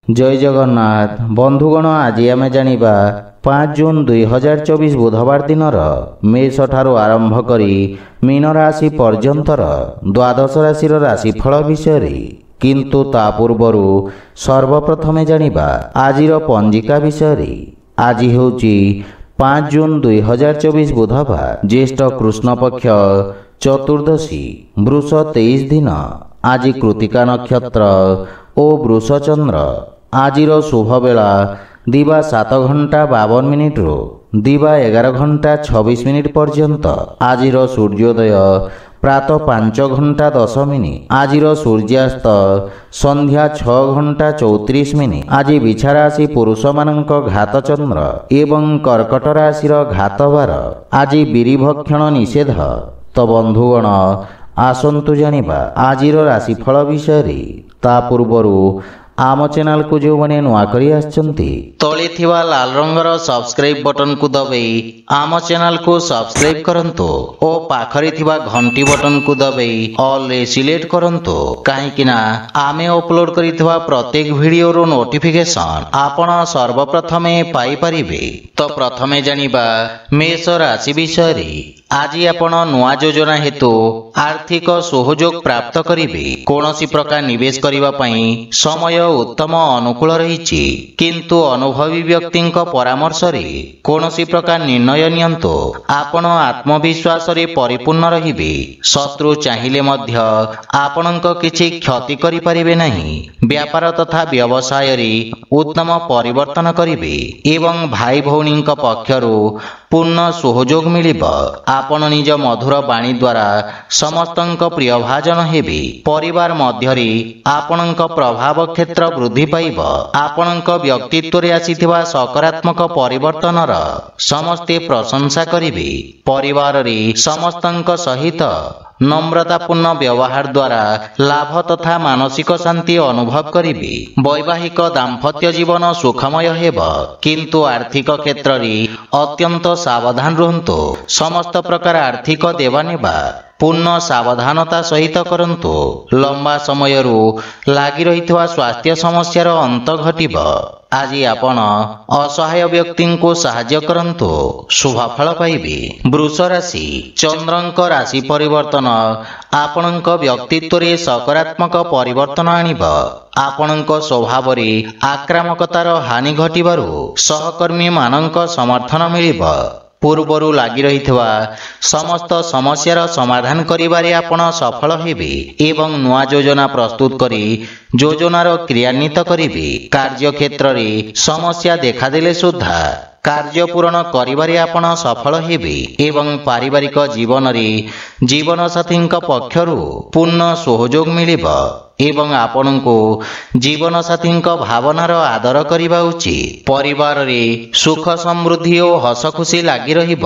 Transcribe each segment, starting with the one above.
जय जगन्नाथ बंधुगण आज आम जानिबा 5 जून 2024 बुधवार दिन मेष ठारू आरंभ करी मीन राशि पर्यंतर द्वादश राशि राशिफल विषय किंतु ता पूर्वरु सर्वप्रथमे जानिबा आजिर पंजिका विषय। आज हेउची 5 जून 2024 बुधवार ज्येष्ठ कृष्ण पक्ष चतुर्दशी वृष 23 दिन। आज कृतिका नक्षत्र ओ वृष चंद्र। आजिर शुभ बेला दिवा 7 घंटा 52 मिनिट रु दिवा 11 घंटा 26 मिनिट पर्यंत। आजिर सूर्योदय प्रातः 5 घंटा 10 मिनिट। आजिर सूर्यास्त संध्या 6 घंटा 34 मिनिट। आज बिछा राशि पुरुष मानक घात चंद्र एवं कर्कट राशि घात बार। आज बिरिभक्षण निषेध। तो बंधुगण आसंतु जानिबा आजिर राशिफल विषय। ता पूर्वरु आम चैनल को जो मैंने नुआ करी आछंती तले थिवा लाल रंगर सब्सक्राइब बटन को दबाई आम चैनल को सब्सक्राइब करंतु ओ पाखरे थिवा घंटी बटन को दबाई ऑल रे सिलेक्ट करंतु काहेकि ना आमे अपलोड करिथवा प्रत्येक वीडियो रो नोटिफिकेशन आपण सर्वप्रथमे पाई परिबे। तो प्रथमे जानिबा मेष राशि विषय। आज आपण नुआ योजना हेतु आर्थिक सहयोग प्राप्त करिबे। कोनोसी प्रकार निवेश करिवा पई समय उत्तम अनुकूल रही किंतु अनुभवी व्यक्ति परामर्श रे कोनोसी प्रकार निर्णय नियंतु आपण आत्मविश्वास रे परिपूर्ण रहिबे। शत्रु चाहिले मध्य आपणक किछि क्षति करि परिबे नहीं। व्यापार तथा व्यवसाय रे उत्तम परिवर्तन करिबे एवं भाई भौणी पक्षरु पूर्ण सहयोग मिलिब। आपण निज मधुर वाणी द्वारा समस्तंक प्रिय भाजन हेबे। परिवार मध्य रे आपणक प्रभाव क्षेत्र वृद्धि पाइब। आपणक व्यक्तित्व रे आसीथिबा सकारात्मक परिवर्तनर समस्ते प्रशंसा करिबे। परिवार रे समस्तंक सहित नम्रतापूर्ण व्यवहार द्वारा लाभ तथा मानसिक शांति अनुभव करिबे। वैवाहिक दाम्पत्य जीवन सुखमय हेब किंतु आर्थिक क्षेत्र रे अत्यंत सावधान रहंतु। समस्त प्रकार आर्थिक देवानेबा पूर्ण सावधानता सहित करंतु। लंबा समय लागी रहितवा स्वास्थ्य समस्यार अंत घटिब। आज आपण असहाय व्यक्ति को साहाय्य करंतु शुभ फल पाइबे। वृष राशि चंद्रंक राशि परिवर्तन आपणक व्यक्तित्व रे सकारात्मक परिवर्तन आनिब। आपणक स्वभाव रे आक्रामकतार हानि घटिबारु सहकर्मी मानक समर्थन मिलिब। पूर्वरु लागी रहितवा समस्त समस्यार समाधान करिबारे आपण सफल हेबे एवं नुआ योजना प्रस्तुत करी योजनार क्रियान्वित करिबे। कार्य क्षेत्र रे समस्या देखा देले सुद्धा कार्य पूर्ण करिबारे आपण सफल हेबे एवं पारिवारिक जीवन रे जीवन साथी पक्षरु पूर्ण सहयोग मिलिब एवं आपण को जीवन साथी भावनार आदर करिबा उचित। परिवार रे सुख समृद्धि और हस खुशी लागी रहिब।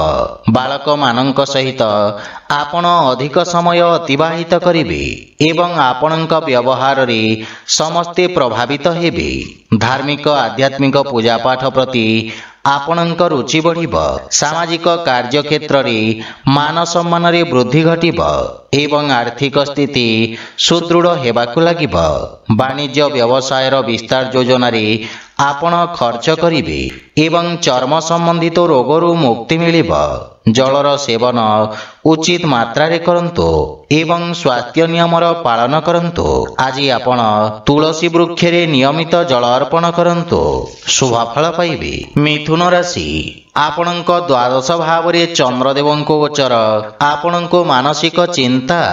बालक मानक सहित आपण अधिक समय अतिबाहित करिबे एवं आपणक व्यवहार रे समस्ते प्रभावित हेबे। धार्मिक आध्यात्मिक पूजा पाठ प्रति आपणक रुचि बढ़िब। सामाजिक कार्य क्षेत्र रे मान सम्मान रे वृद्धि घटिब एवं आर्थिक स्थिति सुदृढ़ हेबाकु लागिब। वाणिज्य व्यवसाय विस्तार योजना रे आपण खर्च करिबे एवं चर्म संबंधित रोगरु मुक्ति मिलिब। जलर सेवन उचित मात्रा रे करंतु एवं स्वास्थ्य नियमर पालन करंतु। आज आपण तुलसी वृक्ष रे नियमित जल अर्पण करंतु शुभ फल पाइबे। मिथुन राशि आपणक द्वादश भाव रे चंद्रदेवंको गोचर आपणको मानसिक चिंता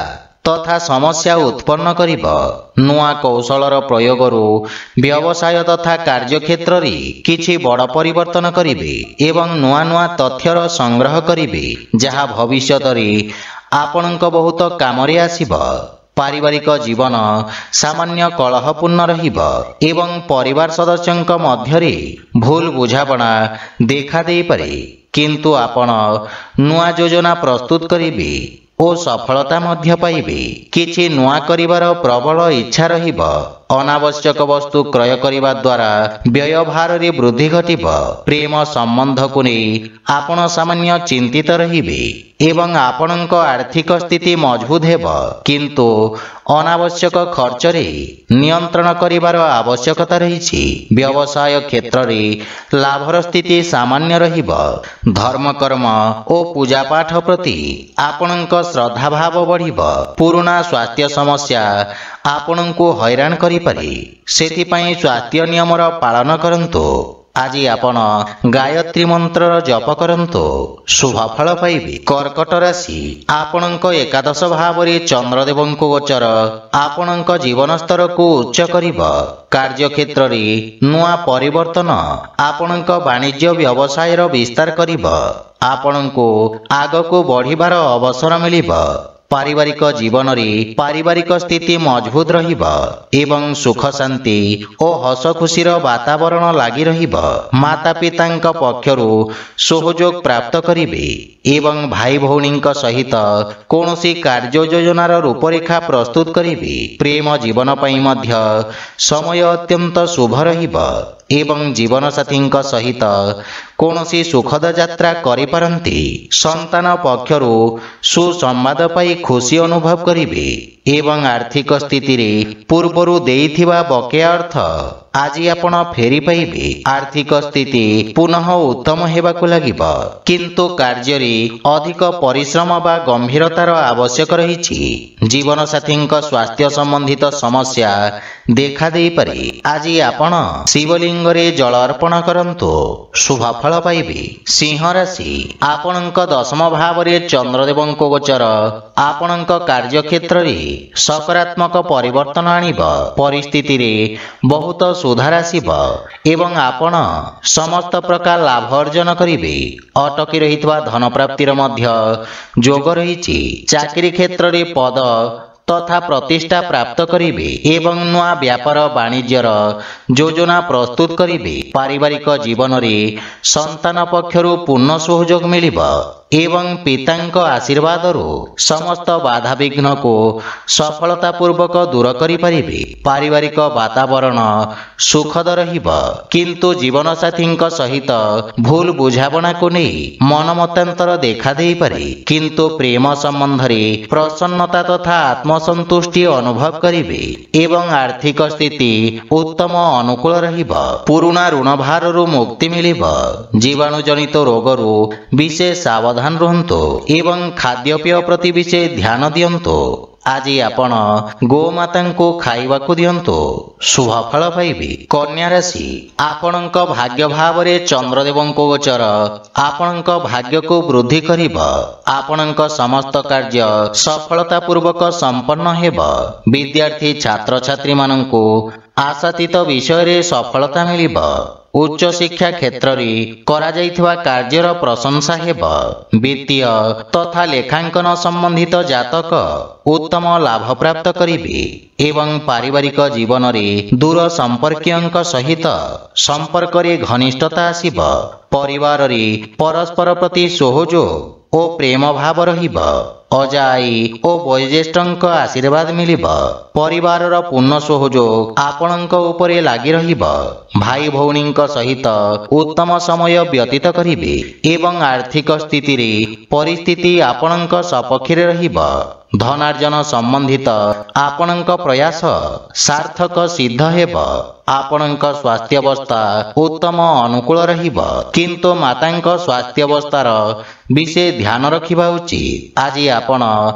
तथा समस्या उत्पन्न करिब। नुआ कौशलर प्रयोगरु व्यवसाय तथा कार्य क्षेत्र रे किछि बड़ परिवर्तन करिबे एवं नुआ नुआ तथ्यर संग्रह करिबे जहा भविष्यत रे आपणक बहुत कामरे आसीब। पारिवारिक जीवन सामान्य कलहपूर्ण रहिब एवं परिवार सदस्यंक मध्य रे भूल बुझापड़ा देखा देई पारे किंतु आपण नुआ योजना प्रस्तुत करिबे ओ सफलता मध्य पाइबे। किछि नुआ करिवार प्रबल इच्छा रहिब ଅନାବଶ୍ୟକ ବସ୍ତୁ କ୍ରୟ କରିବା ଦ୍ୱାରା ବ୍ୟୟଭାରରେ ବୃଦ୍ଧି ଘଟିବ। ପ୍ରେମ ସମ୍ବନ୍ଧକୁ ନେଇ ଆପଣ ସାମାନ୍ୟ ଚିନ୍ତିତ ରହିବେ ଏବଂ ଆପଣଙ୍କ ଆର୍ଥିକ ସ୍ଥିତି ମଜବୁତ ହେବ, କିନ୍ତୁ ଅନାବଶ୍ୟକ ଖର୍ଚ୍ଚରେ ନିୟନ୍ତ୍ରଣ କରିବାର ଆବଶ୍ୟକତା ରହିଛି। ବ୍ୟବସାୟ କ୍ଷେତ୍ରରେ ଲାଭର ସ୍ଥିତି ସାମାନ୍ୟ ରହିବ। ଧର୍ମକର୍ମ ଓ ପୂଜାପାଠ ପ୍ରତି ଆପଣଙ୍କ ଶ୍ରଦ୍ଧାଭାବ ବଢ଼ିବ। ପୁରୁଣା ସ୍ୱାସ୍ଥ୍ୟ ସମସ୍ୟା ଆପଣଙ୍କୁ ହଇରାଣ କରିପାରେ, ସେଥିପାଇଁ ସ୍ୱାସ୍ଥ୍ୟ ନିୟମର ପାଳନ କରନ୍ତୁ। ଆଜି ଆପଣ ଗାୟତ୍ରୀ ମନ୍ତ୍ରର ଜପ କରନ୍ତୁ, ଶୁଭ ଫଳ ପାଇବେ। କର୍କଟ ରାଶି, ଆପଣଙ୍କ ଏକାଦଶ ଭାବରେ ଚନ୍ଦ୍ରଦେବଙ୍କ ଗୋଚର ଆପଣଙ୍କ ଜୀବନ ସ୍ତରକୁ ଉଚ୍ଚ କରିବ। କାର୍ଯ୍ୟକ୍ଷେତ୍ରରେ ନୂଆ ପରିବର୍ତ୍ତନ ଆପଣଙ୍କ ବାଣିଜ୍ୟ ବ୍ୟବସାୟର ବିସ୍ତାର କରିବ। ଆପଣଙ୍କୁ ଆଗକୁ ବଢ଼ିବାର ଅବସର ମିଳିବ। ପାରିବାରିକ ଜୀବନରେ ପାରିବାରିକ ସ୍ଥିତି ମଜବୁତ ରହିବ ଏବଂ ସୁଖ ଶାନ୍ତି ଓ ହସ ଖୁସିର ବାତାବରଣ ଲାଗି ରହିବ। ମାତା ପିତାଙ୍କ ପକ୍ଷରୁ ସହଯୋଗ ପ୍ରାପ୍ତ କରିବେ ଏବଂ ଭାଇ ଭଉଣୀଙ୍କ ସହିତ କୌଣସି କାର୍ଯ୍ୟ ଯୋଜନାର ରୂପରେଖା ପ୍ରସ୍ତୁତ କରିବେ। ପ୍ରେମ ଜୀବନ ପାଇଁ ମଧ୍ୟ ସମୟ ଅତ୍ୟନ୍ତ ଶୁଭ ରହିବ ଏବଂ ଜୀବନସାଥୀଙ୍କ ସହିତ କୌଣସି ସୁଖଦ ଯାତ୍ରା କରିପାରନ୍ତି। ସନ୍ତାନ ପକ୍ଷରୁ ସୁସମ୍ବାଦ ପାଇ ଖୁସି ଅନୁଭବ କରିବେ ଏବଂ ଆର୍ଥିକ ସ୍ଥିତିରେ ପୂର୍ବରୁ ଦେଇଥିବା ବକେୟା ଅର୍ଥ ଆଜି ଆପଣ ଫେରି ପାଇବେ। ଆର୍ଥିକ ସ୍ଥିତି ପୁନଃ ଉତ୍ତମ ହେବାକୁ ଲାଗିବ, କିନ୍ତୁ କାର୍ଯ୍ୟରେ ଅଧିକ ପରିଶ୍ରମ ବା ଗମ୍ଭୀରତାର ଆବଶ୍ୟକ ରହିଛି। ଜୀବନସାଥୀଙ୍କ ସ୍ୱାସ୍ଥ୍ୟ ସମ୍ବନ୍ଧିତ ସମସ୍ୟା ଦେଖା ଦେଇପାରେ। ଆଜି ଆପଣ ଶିବଲିଙ୍ଗରେ ଜଳ ଅର୍ପଣ କରନ୍ତୁ, ଶୁଭ ଫଳ ପାଇବେ। ସିଂହ ରାଶି, ଆପଣଙ୍କ ଦଶମ ଭାବରେ ଚନ୍ଦ୍ରଦେବଙ୍କ ଗୋଚର ଆପଣଙ୍କ କାର୍ଯ୍ୟକ୍ଷେତ୍ରରେ ସକାରାତ୍ମକ ପରିବର୍ତ୍ତନ ଆଣିବ। ପରିସ୍ଥିତିରେ ବହୁତ ସୁଧାର ଆସିବ ଏବଂ ଆପଣ ସମସ୍ତ ପ୍ରକାର ଲାଭ ଅର୍ଜନ କରିବେ। ଅଟକି ରହିଥିବା ଧନ ପ୍ରାପ୍ତିର ମଧ୍ୟ ଯୋଗ ରହିଛି। ଚାକିରି କ୍ଷେତ୍ରରେ ପଦ ତଥା ପ୍ରତିଷ୍ଠା ପ୍ରାପ୍ତ କରିବେ ଏବଂ ନୂଆ ବ୍ୟାପାର ବାଣିଜ୍ୟର ଯୋଜନା ପ୍ରସ୍ତୁତ କରିବେ। ପାରିବାରିକ ଜୀବନରେ ସନ୍ତାନ ପକ୍ଷରୁ ପୂର୍ଣ୍ଣ ସହଯୋଗ ମିଳିବ ଏବଂ ପିତାଙ୍କ ଆଶୀର୍ବାଦରୁ ସମସ୍ତ ବାଧାବିଘ୍ନକୁ ସଫଳତାପୂର୍ବକ ଦୂର କରିପାରିବେ। ପାରିବାରିକ ବାତାବରଣ ସୁଖଦ ରହିବ, କିନ୍ତୁ ଜୀବନସାଥୀଙ୍କ ସହିତ ଭୁଲ ବୁଝାମଣାକୁ ନେଇ ମନମତାନ୍ତର ଦେଖା ଦେଇପାରେ। କିନ୍ତୁ ପ୍ରେମ ସମ୍ବନ୍ଧରେ ପ୍ରସନ୍ନତା ତଥା ଆତ୍ମସନ୍ତୁଷ୍ଟି ଅନୁଭବ କରିବେ ଏବଂ ଆର୍ଥିକ ସ୍ଥିତି ଉତ୍ତମ ଅନୁକୂଳ ରହିବ। ପୁରୁଣା ଋଣ ଭାରରୁ ମୁକ୍ତି ମିଳିବ। ଜୀବାଣୁଜନିତ ରୋଗରୁ ବିଶେଷ ସାବଧାନ ରୁହନ୍ତୁ ଏବଂ ଖାଦ୍ୟପେୟ ପ୍ରତି ବିଶେଷ ଧ୍ୟାନ ଦିଅନ୍ତୁ। ଆଜି ଆପଣ ଗୋମାତାଙ୍କୁ ଖାଇବାକୁ ଦିଅନ୍ତୁ, ଶୁଭ ଫଳ ପାଇବେ। କନ୍ୟା ରାଶି, ଆପଣଙ୍କ ଭାଗ୍ୟ ଭାବରେ ଚନ୍ଦ୍ରଦେବଙ୍କ ଗୋଚର ଆପଣଙ୍କ ଭାଗ୍ୟକୁ ବୃଦ୍ଧି କରିବ। ଆପଣଙ୍କ ସମସ୍ତ କାର୍ଯ୍ୟ ସଫଳତାପୂର୍ବକ ସମ୍ପନ୍ନ ହେବ। ବିଦ୍ୟାର୍ଥୀ ଛାତ୍ରଛାତ୍ରୀମାନଙ୍କୁ ଆଶାତୀତ ବିଷୟରେ ସଫଳତା ମିଳିବ। ଉଚ୍ଚ ଶିକ୍ଷା କ୍ଷେତ୍ରରେ କରାଯାଇଥିବା କାର୍ଯ୍ୟର ପ୍ରଶଂସା ହେବ। ବିତ୍ତୀୟ ତଥା ଲେଖାଙ୍କନ ସମ୍ବନ୍ଧିତ ଜାତକ ଉତ୍ତମ ଲାଭ ପ୍ରାପ୍ତ କରିବେ ଏବଂ ପାରିବାରିକ ଜୀବନରେ ଦୂର ସମ୍ପର୍କୀୟଙ୍କ ସହିତ ସମ୍ପର୍କରେ ଘନିଷ୍ଠତା ଆସିବ। ପରିବାରରେ ପରସ୍ପର ପ୍ରତି ସହଯୋଗ ଓ ପ୍ରେମ ଭାବ ରହିବ। ଅଜା ଆଈ ଓ ବୟୋଜ୍ୟେଷ୍ଠଙ୍କ ଆଶୀର୍ବାଦ ମିଳିବ। ପରିବାରର ପୂର୍ଣ୍ଣ ସହଯୋଗ ଆପଣଙ୍କ ଉପରେ ଲାଗି ରହିବ। ଭାଇ ଭଉଣୀଙ୍କ ସହିତ ଉତ୍ତମ ସମୟ ବ୍ୟତୀତ କରିବେ ଏବଂ ଆର୍ଥିକ ସ୍ଥିତିରେ ପରିସ୍ଥିତି ଆପଣଙ୍କ ସପକ୍ଷରେ ରହିବ। ଧନାର୍ଜନ ସମ୍ବନ୍ଧିତ ଆପଣଙ୍କ ପ୍ରୟାସ ସାର୍ଥକ ସିଦ୍ଧ ହେବ। ଆପଣଙ୍କ ସ୍ୱାସ୍ଥ୍ୟାବସ୍ଥା ଉତ୍ତମ ଅନୁକୂଳ ରହିବ, କିନ୍ତୁ ମାତାଙ୍କ ସ୍ୱାସ୍ଥ୍ୟାବସ୍ଥାର ବିଶେଷ ଧ୍ୟାନ ରଖିବା ଉଚିତ। ଆଜି ଆପଣ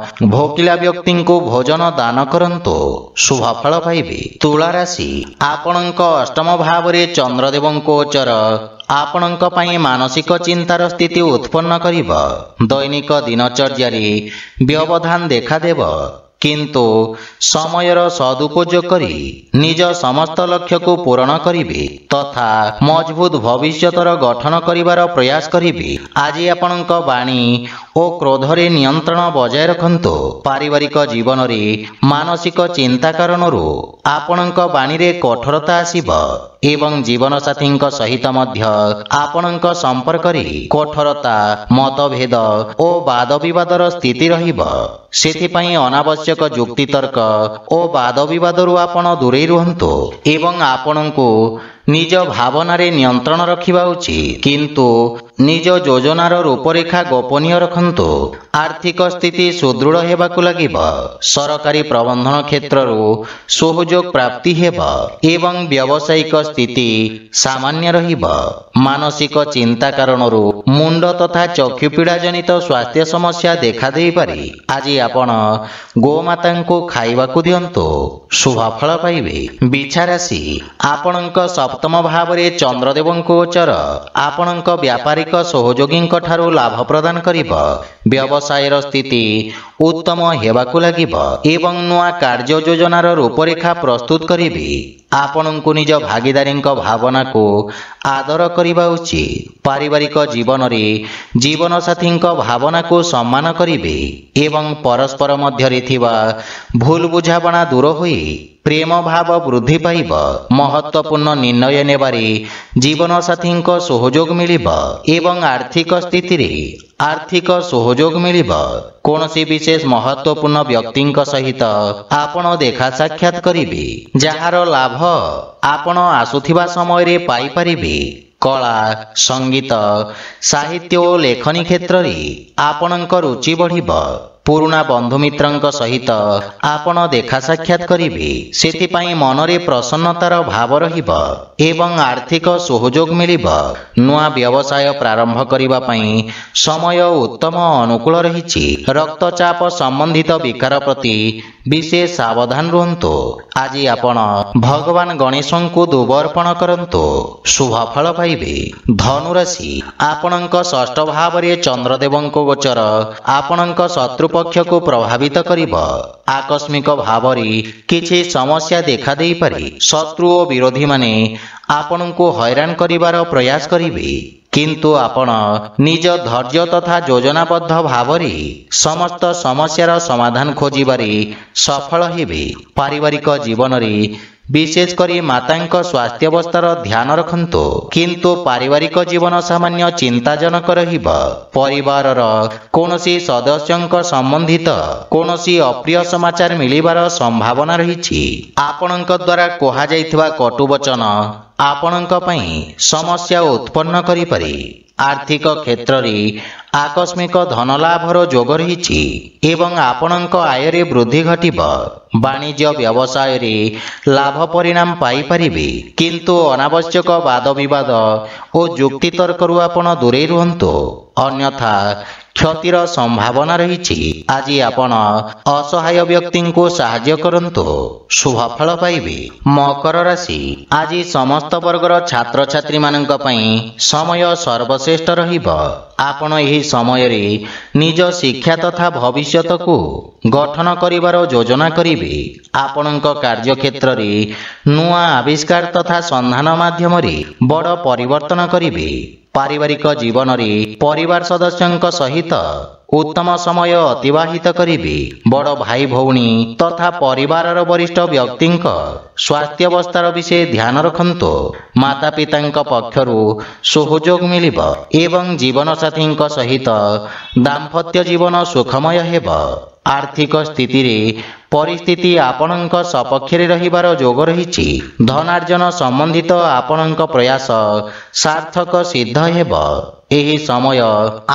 ଭୋକିଲା ବ୍ୟକ୍ତିଙ୍କୁ ଭୋଜନ ଦାନ କରନ୍ତୁ, ଶୁଭ ଫଳ ପାଇବେ। ତୁଳା ରାଶି, ଆପଣଙ୍କ ଅଷ୍ଟମ ଭାବରେ ଚନ୍ଦ୍ରଦେବଙ୍କ ଗୋଚର ଆପଣଙ୍କ ପାଇଁ ମାନସିକ ଚିନ୍ତାର ସ୍ଥିତି ଉତ୍ପନ୍ନ କରିବ। ଦୈନିକ ଦିନଚର୍ଯ୍ୟାରେ ବ୍ୟବଧାନ ଦେଖାଦେବ, କିନ୍ତୁ ସମୟର ସଦୁପଯୋଗ କରି ନିଜ ସମସ୍ତ ଲକ୍ଷ୍ୟକୁ ପୂରଣ କରିବେ ତଥା ମଜବୁତ ଭବିଷ୍ୟତର ଗଠନ କରିବାର ପ୍ରୟାସ କରିବେ। ଆଜି ଆପଣଙ୍କ ବାଣୀ ଓ କ୍ରୋଧରେ ନିୟନ୍ତ୍ରଣ ବଜାୟ ରଖନ୍ତୁ। ପାରିବାରିକ ଜୀବନରେ ମାନସିକ ଚିନ୍ତା କାରଣରୁ ଆପଣଙ୍କ ବାଣୀରେ କଠୋରତା ଆସିବ ଏବଂ ଜୀବନସାଥୀଙ୍କ ସହିତ ମଧ୍ୟ ଆପଣଙ୍କ ସମ୍ପର୍କରେ କଠୋରତା, ମତଭେଦ ଓ ବାଦ ବିବାଦର ସ୍ଥିତି ରହିବ। ସେଥିପାଇଁ ଅନାବଶ୍ୟକ ଅନାବଶ୍ୟକ ଯୁକ୍ତିତର୍କ ଓ ବାଦ ବିବାଦରୁ ଆପଣ ଦୂରେଇ ରୁହନ୍ତୁ ଏବଂ ଆପଣଙ୍କୁ ନିଜ ଭାବନାରେ ନିୟନ୍ତ୍ରଣ ରଖିବା ଉଚିତ, କିନ୍ତୁ ନିଜ ଯୋଜନାର ରୂପରେଖା ଗୋପନୀୟ ରଖନ୍ତୁ। ଆର୍ଥିକ ସ୍ଥିତି ସୁଦୃଢ଼ ହେବାକୁ ଲାଗିବ। ସରକାରୀ ପ୍ରବନ୍ଧନ କ୍ଷେତ୍ରରୁ ସହଯୋଗ ପ୍ରାପ୍ତି ହେବ ଏବଂ ବ୍ୟବସାୟିକ ସ୍ଥିତି ସାମାନ୍ୟ ରହିବ। ମାନସିକ ଚିନ୍ତା କାରଣରୁ ମୁଣ୍ଡ ତଥା ଚକ୍ଷୁ ପୀଡ଼ା ଜନିତ ସ୍ୱାସ୍ଥ୍ୟ ସମସ୍ୟା ଦେଖାଦେଇପାରେ। ଆଜି ଆପଣ ଗୋମାତାଙ୍କୁ ଖାଇବାକୁ ଦିଅନ୍ତୁ, ଶୁଭଫଳ ପାଇବେ। ବିଛା ରାଶି, ଆପଣଙ୍କ ସପ୍ତମ ଭାବରେ ଚନ୍ଦ୍ରଦେବଙ୍କ ଗୋଚର ଆପଣଙ୍କ ବ୍ୟାପାରିକ ସହଯୋଗୀଙ୍କ ଠାରୁ ଲାଭ ପ୍ରଦାନ କରିବ। ବ୍ୟବସାୟର ସ୍ଥିତି ଉତ୍ତମ ହେବାକୁ ଲାଗିବ ଏବଂ ନୂଆ କାର୍ଯ୍ୟ ଯୋଜନାର ରୂପରେଖା ପ୍ରସ୍ତୁତ କରିବେ। ଆପଣଙ୍କୁ ନିଜ ଭାଗିଦାରୀଙ୍କ ଭାବନାକୁ ଆଦର କରିବା ଉଚିତ। ପାରିବାରିକ ଜୀବନରେ ଜୀବନସାଥୀଙ୍କ ଭାବନାକୁ ସମ୍ମାନ କରିବେ ଏବଂ ପରସ୍ପର ମଧ୍ୟରେ ଥିବା ଭୁଲ ବୁଝାମଣା ଦୂର ହୋଇ ପ୍ରେମ ଭାବ ବୃଦ୍ଧି ପାଇବ। ମହତ୍ୱପୂର୍ଣ୍ଣ ନିର୍ଣ୍ଣୟ ନେବାରେ ଜୀବନସାଥୀଙ୍କ ସହଯୋଗ ମିଳିବ ଏବଂ ଆର୍ଥିକ ସ୍ଥିତିରେ ଆର୍ଥିକ ସହଯୋଗ ମିଳିବ। କୌଣସି ବିଶେଷ ମହତ୍ୱପୂର୍ଣ୍ଣ ବ୍ୟକ୍ତିଙ୍କ ସହିତ ଆପଣ ଦେଖା ସାକ୍ଷାତ କରିବେ, ଯାହାର ଲାଭ ଆପଣ ଆସୁଥିବା ସମୟରେ ପାଇପାରିବେ। କଳା, ସଙ୍ଗୀତ, ସାହିତ୍ୟ ଓ ଲେଖନୀ କ୍ଷେତ୍ରରେ ଆପଣଙ୍କ ରୁଚି ବଢ଼ିବ। ପୁରୁଣା ବନ୍ଧୁମିତ୍ରଙ୍କ ସହିତ ଆପଣ ଦେଖା ସାକ୍ଷାତ କରିବେ, ସେଥିପାଇଁ ମନରେ ପ୍ରସନ୍ନତାର ଭାବ ରହିବ ଏବଂ ଆର୍ଥିକ ସହଯୋଗ ମିଳିବ। ନୂଆ ବ୍ୟବସାୟ ପ୍ରାରମ୍ଭ କରିବା ପାଇଁ ସମୟ ଉତ୍ତମ ଅନୁକୂଳ ରହିଛି। ରକ୍ତଚାପ ସମ୍ବନ୍ଧିତ ବିକାର ପ୍ରତି ବିଶେଷ ସାବଧାନ ରୁହନ୍ତୁ। ଆଜି ଆପଣ ଭଗବାନ ଗଣେଶଙ୍କୁ ଦୁବ ଅର୍ପଣ କରନ୍ତୁ, ଶୁଭଫଳ ପାଇବେ। ଧନୁରାଶି, ଆପଣଙ୍କ ଷଷ୍ଠ ଭାବରେ ଚନ୍ଦ୍ରଦେବଙ୍କ ଗୋଚର ଆପଣଙ୍କ ଶତ୍ରୁ ପକ୍ଷକୁ ପ୍ରଭାବିତ କରିବ। ଆକସ୍ମିକ ଭାବରେ କିଛି ସମସ୍ୟା ଦେଖାଦେଇପାରେ। ଶତ୍ରୁ ଓ ବିରୋଧୀମାନେ ଆପଣଙ୍କୁ ହଇରାଣ କରିବାର ପ୍ରୟାସ କରିବେ, କିନ୍ତୁ ଆପଣ ନିଜ ଧୈର୍ଯ୍ୟ ତଥା ଯୋଜନାବଦ୍ଧ ଭାବରେ ସମସ୍ତ ସମସ୍ୟାର ସମାଧାନ ଖୋଜିବାରେ ସଫଳ ହେବେ। ପାରିବାରିକ ଜୀବନରେ ବିଶେଷ କରି ମାତାଙ୍କ ସ୍ୱାସ୍ଥ୍ୟାବସ୍ଥାର ଧ୍ୟାନ ରଖନ୍ତୁ, କିନ୍ତୁ ପାରିବାରିକ ଜୀବନ ସାମାନ୍ୟ ଚିନ୍ତାଜନକ ରହିବ। ପରିବାରର କୌଣସି ସଦସ୍ୟଙ୍କ ସମ୍ବନ୍ଧିତ କୌଣସି ଅପ୍ରିୟ ସମାଚାର ମିଳିବାର ସମ୍ଭାବନା ରହିଛି। ଆପଣଙ୍କ ଦ୍ୱାରା କୁହାଯାଇଥିବା କଟୁବଚନ ଆପଣଙ୍କ ପାଇଁ ସମସ୍ୟା ଉତ୍ପନ୍ନ କରିପାରେ। ଆର୍ଥିକ କ୍ଷେତ୍ରରେ ଆକସ୍ମିକ ଧନଲାଭର ଯୋଗ ରହିଛି ଏବଂ ଆପଣଙ୍କ ଆୟରେ ବୃଦ୍ଧି ଘଟିବ। ବାଣିଜ୍ୟ ବ୍ୟବସାୟରେ ଲାଭ ପରିଣାମ ପାଇପାରିବେ, କିନ୍ତୁ ଅନାବଶ୍ୟକ ବାଦ ବିବାଦ ଓ ଯୁକ୍ତିତର୍କରୁ ଆପଣ ଦୂରେଇ ରୁହନ୍ତୁ, ଅନ୍ୟଥା କ୍ଷତିର ସମ୍ଭାବନା ରହିଛି। ଆଜି ଆପଣ ଅସହାୟ ବ୍ୟକ୍ତିଙ୍କୁ ସାହାଯ୍ୟ କରନ୍ତୁ, ଶୁଭଫଳ ପାଇବେ। ମକର ରାଶି, ଆଜି ସମସ୍ତ ବର୍ଗର ଛାତ୍ରଛାତ୍ରୀମାନଙ୍କ ପାଇଁ ସମୟ ସର୍ବଶ୍ରେଷ୍ଠ ରହିବ। ଆପଣ ଏହି ସମୟରେ ନିଜ ଶିକ୍ଷା ତଥା ଭବିଷ୍ୟତକୁ ଗଠନ କରିବାର ଯୋଜନା କରିବେ। ଆପଣଙ୍କ କାର୍ଯ୍ୟକ୍ଷେତ୍ରରେ ନୂଆ ଆବିଷ୍କାର ତଥା ସନ୍ଧାନ ମାଧ୍ୟମରେ ବଡ଼ ପରିବର୍ତ୍ତନ କରିବେ। ପାରିବାରିକ ଜୀବନରେ ପରିବାର ସଦସ୍ୟଙ୍କ ସହିତ ଉତ୍ତମ ସମୟ ଅତିବାହିତ କରିବେ। ବଡ଼ ଭାଇ ଭଉଣୀ ତଥା ପରିବାରର ବରିଷ୍ଠ ବ୍ୟକ୍ତିଙ୍କ ସ୍ୱାସ୍ଥ୍ୟାବସ୍ଥାର ବିଷୟ ଧ୍ୟାନ ରଖନ୍ତୁ। ମାତାପିତାଙ୍କ ପକ୍ଷରୁ ସହଯୋଗ ମିଳିବ ଏବଂ ଜୀବନସାଥୀଙ୍କ ସହିତ ଦାମ୍ପତ୍ୟ ଜୀବନ ସୁଖମୟ ହେବ। ଆର୍ଥିକ ସ୍ଥିତିରେ ପରିସ୍ଥିତି ଆପଣଙ୍କ ସପକ୍ଷରେ ରହିବାର ଯୋଗ ରହିଛି। ଧନାର୍ଜନ ସମ୍ବନ୍ଧିତ ଆପଣଙ୍କ ପ୍ରୟାସ ସାର୍ଥକ ସିଦ୍ଧ ହେବ। ଏହି ସମୟ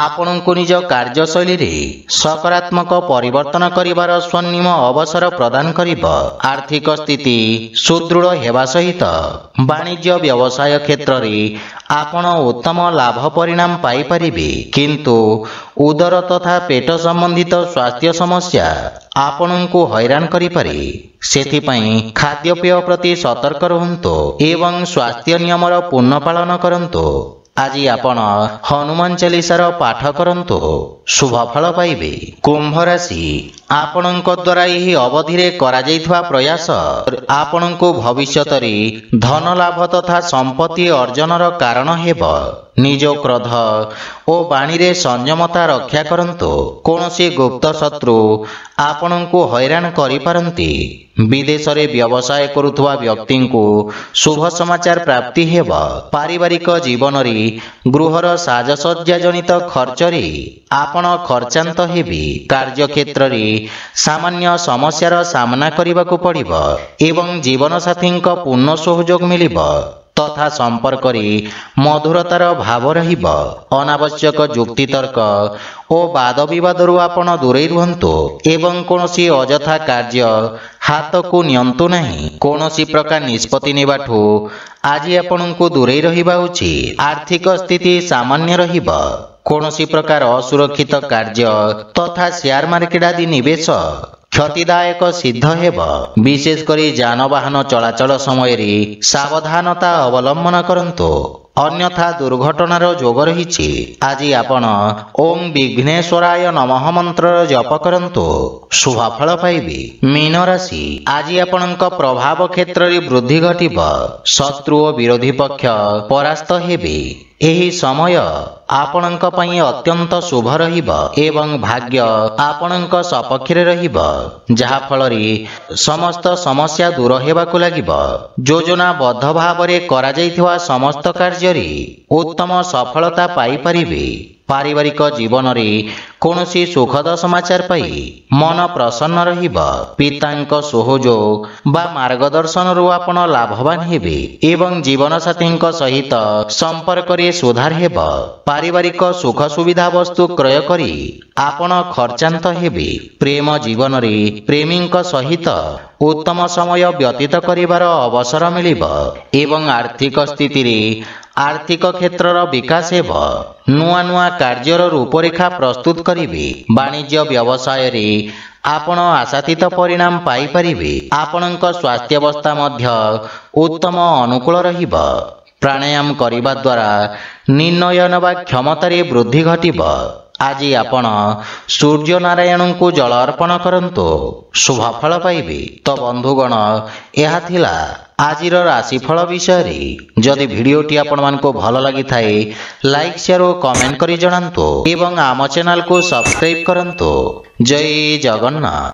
ଆପଣଙ୍କୁ ନିଜ କାର୍ଯ୍ୟଶୈଳୀରେ ସକାରାତ୍ମକ ପରିବର୍ତ୍ତନ କରିବାର ସ୍ୱର୍ଣ୍ଣିମ ଅବସର ପ୍ରଦାନ କରିବ। ଆର୍ଥିକ ସ୍ଥିତି ସୁଦୃଢ଼ ହେବା ସହିତ ବାଣିଜ୍ୟ ବ୍ୟବସାୟ କ୍ଷେତ୍ରରେ ଆପଣ ଉତ୍ତମ ଲାଭ ପରିଣାମ ପାଇପାରିବେ, କିନ୍ତୁ ଉଦର ତଥା ପେଟ ସମ୍ବନ୍ଧିତ ସ୍ୱାସ୍ଥ୍ୟ ସମସ୍ୟା ଆପଣଙ୍କୁ ହଇରାଣ କରିପାରେ। ସେଥିପାଇଁ ଖାଦ୍ୟପେୟ ପ୍ରତି ସତର୍କ ରୁହନ୍ତୁ ଏବଂ ସ୍ୱାସ୍ଥ୍ୟ ନିୟମର ପୂର୍ଣ୍ଣ ପାଳନ କରନ୍ତୁ। ଆଜି ଆପଣ ହନୁମାନ ଚାଳିଶାର ପାଠ କରନ୍ତୁ, ଶୁଭଫଳ ପାଇବେ। କୁମ୍ଭ ରାଶି, ଆପଣଙ୍କ ଦ୍ୱାରା ଏହି ଅବଧିରେ କରାଯାଇଥିବା ପ୍ରୟାସ ଆପଣଙ୍କୁ ଭବିଷ୍ୟତରେ ଧନ ଲାଭ ତଥା ସମ୍ପତ୍ତି ଅର୍ଜନର କାରଣ ହେବ। ନିଜ କ୍ରୋଧ ଓ ବାଣୀରେ ସଂଯମତା ରକ୍ଷା କରନ୍ତୁ। କୌଣସି ଗୁପ୍ତ ଶତ୍ରୁ ଆପଣଙ୍କୁ ହଇରାଣ କରିପାରନ୍ତି। ବିଦେଶରେ ବ୍ୟବସାୟ କରୁଥିବା ବ୍ୟକ୍ତିଙ୍କୁ ଶୁଭ ସମାଚାର ପ୍ରାପ୍ତି ହେବ। ପାରିବାରିକ ଜୀବନରେ ଗୃହର ସାଜସଜ୍ଜା ଜନିତ ଖର୍ଚ୍ଚରେ ଆପଣ ଖର୍ଚ୍ଚାନ୍ତ ହେବେ। କାର୍ଯ୍ୟକ୍ଷେତ୍ରରେ ସାମାନ୍ୟ ସମସ୍ୟାର ସାମ୍ନା କରିବାକୁ ପଡ଼ିବ ଏବଂ ଜୀବନସାଥୀଙ୍କ ପୂର୍ଣ୍ଣ ସହଯୋଗ ମିଳିବ ତଥା ସମ୍ପର୍କରେ ମଧୁରତାର ଭାବ ରହିବ। ଅନାବଶ୍ୟକ ଯୁକ୍ତିତର୍କ ଓ ବାଦ ବିବାଦରୁ ଆପଣ ଦୂରେଇ ରୁହନ୍ତୁ ଏବଂ କୌଣସି ଅଯଥା କାର୍ଯ୍ୟ ହାତକୁ ନିଅନ୍ତୁ ନାହିଁ। କୌଣସି ପ୍ରକାର ନିଷ୍ପତ୍ତି ନେବାଠୁ ଆଜି ଆପଣଙ୍କୁ ଦୂରେଇ ରହିବା ଉଚିତ। ଆର୍ଥିକ ସ୍ଥିତି ସାମାନ୍ୟ ରହିବ। କୌଣସି ପ୍ରକାର ଅସୁରକ୍ଷିତ କାର୍ଯ୍ୟ ତଥା ସେୟାର ମାର୍କେଟ ଆଦି ନିବେଶ କ୍ଷତିଦାୟକ ସିଦ୍ଧ ହେବ। ବିଶେଷ କରି ଯାନବାହନ ଚଳାଚଳ ସମୟରେ ସାବଧାନତା ଅବଲମ୍ବନ କରନ୍ତୁ, ଅନ୍ୟଥା ଦୁର୍ଘଟଣାର ଯୋଗ ରହିଛି। ଆଜି ଆପଣ ଓಂ ବିଘ୍ନେଶ୍ୱରାୟ ନମଃ ମନ୍ତ୍ରର ଜପ କରନ୍ତୁ, ଶୁଭଫଳ ପାଇବେ। ମୀନ ରାଶି, ଆଜି ଆପଣଙ୍କ ପ୍ରଭାବ କ୍ଷେତ୍ରରେ ବୃଦ୍ଧି ଘଟିବ। ଶତ୍ରୁ ଓ ବିରୋଧୀ ପକ୍ଷ ପରାସ୍ତ ହେବେ। ଏହି ସମୟ ଆପଣଙ୍କ ପାଇଁ ଅତ୍ୟନ୍ତ ଶୁଭ ରହିବ ଏବଂ ଭାଗ୍ୟ ଆପଣଙ୍କ ସପକ୍ଷରେ ରହିବ, ଯାହାଫଳରେ ସମସ୍ତ ସମସ୍ୟା ଦୂର ହେବାକୁ ଲାଗିବ। ଯୋଜନାବଦ୍ଧ ଭାବରେ କରାଯାଇଥିବା ସମସ୍ତ କାର୍ଯ୍ୟରେ ଉତ୍ତମ ସଫଳତା ପାଇପାରିବେ। ପାରିବାରିକ ଜୀବନରେ କୌଣସି ସୁଖଦ ସମାଚାର ପାଇ ମନ ପ୍ରସନ୍ନ ରହିବ। ପିତାଙ୍କ ସହଯୋଗ ବା ମାର୍ଗଦର୍ଶନରୁ ଆପଣ ଲାଭବାନ ହେବେ ଏବଂ ଜୀବନସାଥୀଙ୍କ ସହିତ ସମ୍ପର୍କରେ ସୁଧାର ହେବ। ପାରିବାରିକ ସୁଖ ସୁବିଧା ବସ୍ତୁ କ୍ରୟ କରି ଆପଣ ଖର୍ଚ୍ଚାନ୍ତ ହେବେ। ପ୍ରେମ ଜୀବନରେ ପ୍ରେମୀଙ୍କ ସହିତ ଉତ୍ତମ ସମୟ ବ୍ୟତୀତ କରିବାର ଅବସର ମିଳିବ ଏବଂ ଆର୍ଥିକ ସ୍ଥିତିରେ ଆର୍ଥିକ କ୍ଷେତ୍ରର ବିକାଶ ହେବ। ନୂଆ ନୂଆ କାର୍ଯ୍ୟର ରୂପରେଖା ପ୍ରସ୍ତୁତ କରିବେ। ବାଣିଜ୍ୟ ବ୍ୟବସାୟରେ ଆପଣ ଆଶାତୀତ ପରିଣାମ ପାଇପାରିବେ। ଆପଣଙ୍କ ସ୍ୱାସ୍ଥ୍ୟାବସ୍ଥା ମଧ୍ୟ ଉତ୍ତମ ଅନୁକୂଳ ରହିବ। ପ୍ରାଣାୟାମ କରିବା ଦ୍ୱାରା ନିର୍ଣ୍ଣୟ ନେବା କ୍ଷମତାରେ ବୃଦ୍ଧି ଘଟିବ। ଆଜି ଆପଣ ସୂର୍ଯ୍ୟ ନାରାୟଣଙ୍କୁ ଜଳ ଅର୍ପଣ କରନ୍ତୁ, ଶୁଭଫଳ ପାଇବେ। ତ ବନ୍ଧୁଗଣ, ଏହା ଥିଲା ଆଜିର ରାଶିଫଳ ବିଷୟରେ। ଯଦି ଭିଡ଼ିଓଟି ଆପଣମାନଙ୍କୁ ଭଲ ଲାଗିଥାଏ, ଲାଇକ୍ ସେୟାର ଓ କମେଣ୍ଟ କରି ଜଣାନ୍ତୁ ଏବଂ ଆମ ଚ୍ୟାନେଲକୁ ସବସ୍କ୍ରାଇବ୍ କରନ୍ତୁ। ଜୟ ଜଗନ୍ନାଥ।